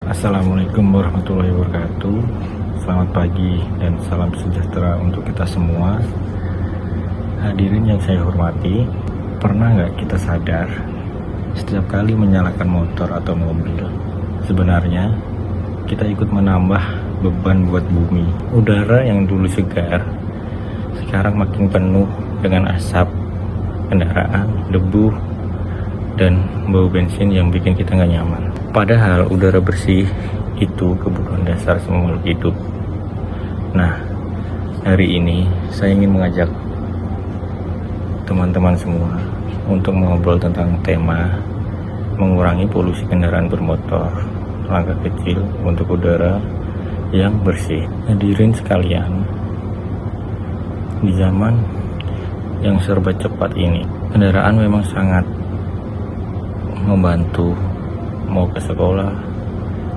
Assalamualaikum warahmatullahi wabarakatuh. Selamat pagi dan salam sejahtera untuk kita semua. Hadirin yang saya hormati, pernah nggak kita sadar setiap kali menyalakan motor atau mobil, sebenarnya kita ikut menambah beban buat bumi. Udara yang dulu segar sekarang makin penuh dengan asap kendaraan, debu, dan bau bensin yang bikin kita nggak nyaman. Padahal udara bersih itu kebutuhan dasar semua makhluk hidup. Nah, hari ini saya ingin mengajak teman-teman semua untuk mengobrol tentang tema mengurangi polusi kendaraan bermotor, langkah kecil untuk udara yang bersih. Hadirin sekalian, di zaman yang serba cepat ini, kendaraan memang sangat membantu, mau ke sekolah,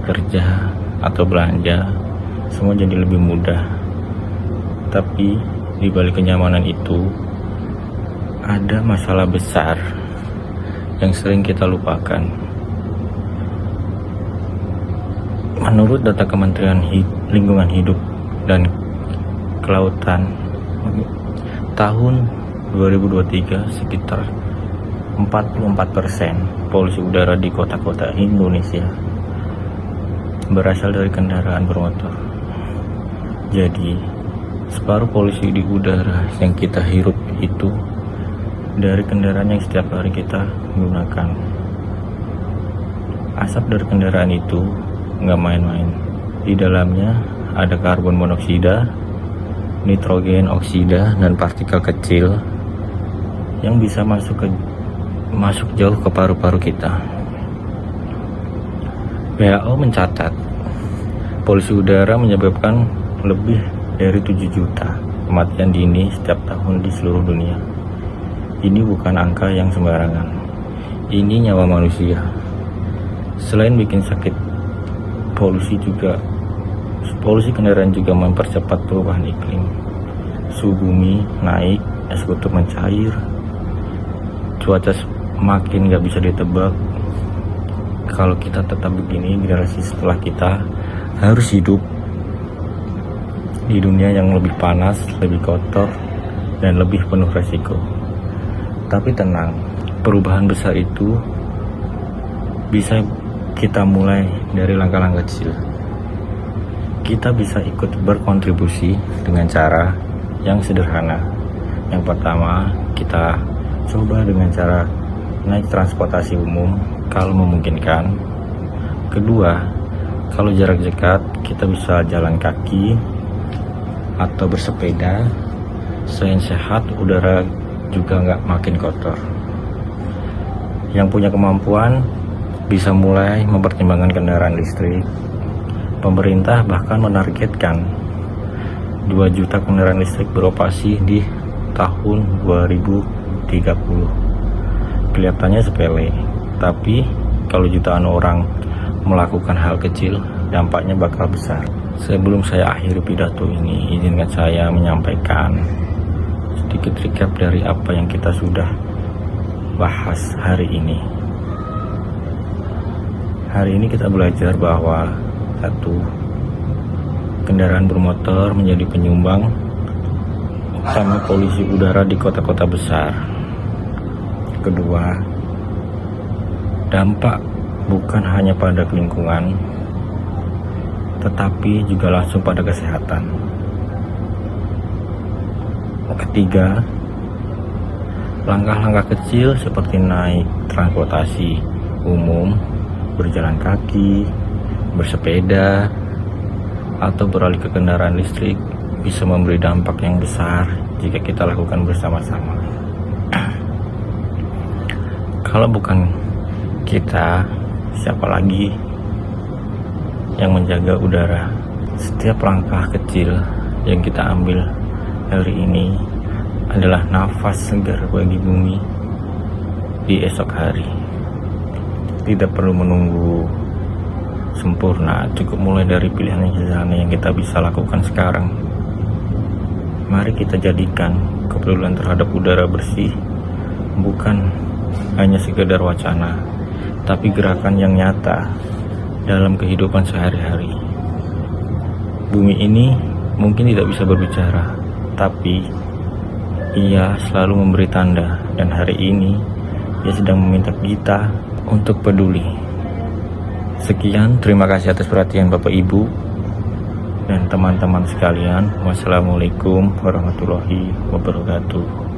kerja, atau belanja, semua jadi lebih mudah. Tapi di balik kenyamanan itu ada masalah besar yang sering kita lupakan. Menurut data Kementerian Lingkungan Hidup dan Kelautan, tahun 2023 sekitar 44% polusi udara di kota-kota Indonesia berasal dari kendaraan bermotor. Jadi, separuh polusi di udara yang kita hirup itu dari kendaraan yang setiap hari kita gunakan. Asap dari kendaraan itu nggak main-main. Di dalamnya ada karbon monoksida, nitrogen oksida, dan partikel kecil yang bisa masuk jauh ke paru-paru kita. WHO mencatat polusi udara menyebabkan lebih dari 7 juta kematian dini setiap tahun di seluruh dunia. Ini bukan angka yang sembarangan. Ini nyawa manusia. Selain bikin sakit, polusi kendaraan juga mempercepat perubahan iklim. Suhu bumi naik, es kutub mencair, cuaca makin gak bisa ditebak. Kalau kita tetap begini, generasi setelah kita harus hidup di dunia yang lebih panas, lebih kotor, dan lebih penuh resiko. Tapi tenang, perubahan besar itu bisa kita mulai dari langkah-langkah kecil. Kita bisa ikut berkontribusi dengan cara yang sederhana. Yang pertama, kita coba dengan cara naik transportasi umum kalau memungkinkan. Kedua, kalau jarak dekat kita bisa jalan kaki atau bersepeda. Selain sehat, udara juga nggak makin kotor. Yang punya kemampuan bisa mulai mempertimbangkan kendaraan listrik. Pemerintah bahkan menargetkan 2 juta kendaraan listrik beroperasi di tahun 2030. Kelihatannya sepele, tapi kalau jutaan orang melakukan hal kecil, dampaknya bakal besar. Sebelum saya akhiri pidato ini, izinkan saya menyampaikan sedikit recap dari apa yang kita sudah bahas hari ini. Hari ini kita belajar bahwa satu, kendaraan bermotor menjadi penyumbang utama polusi udara di kota-kota besar. Kedua, dampak bukan hanya pada lingkungan, tetapi juga langsung pada kesehatan. Ketiga, langkah-langkah kecil seperti naik transportasi umum, berjalan kaki, bersepeda, atau beralih ke kendaraan listrik bisa memberi dampak yang besar jika kita lakukan bersama-sama. Kalau bukan kita, siapa lagi yang menjaga udara? Setiap langkah kecil yang kita ambil hari ini adalah nafas segar bagi bumi di esok hari. Tidak perlu menunggu sempurna, cukup mulai dari pilihan yang sederhana yang kita bisa lakukan sekarang. Mari kita jadikan kepedulian terhadap udara bersih bukan hanya sekedar wacana, tapi gerakan yang nyata dalam kehidupan sehari-hari. Bumi ini mungkin tidak bisa berbicara, tapi ia selalu memberi tanda, dan hari ini ia sedang meminta kita untuk peduli. Sekian, terima kasih atas perhatian Bapak Ibu dan teman-teman sekalian. Wassalamualaikum warahmatullahi wabarakatuh.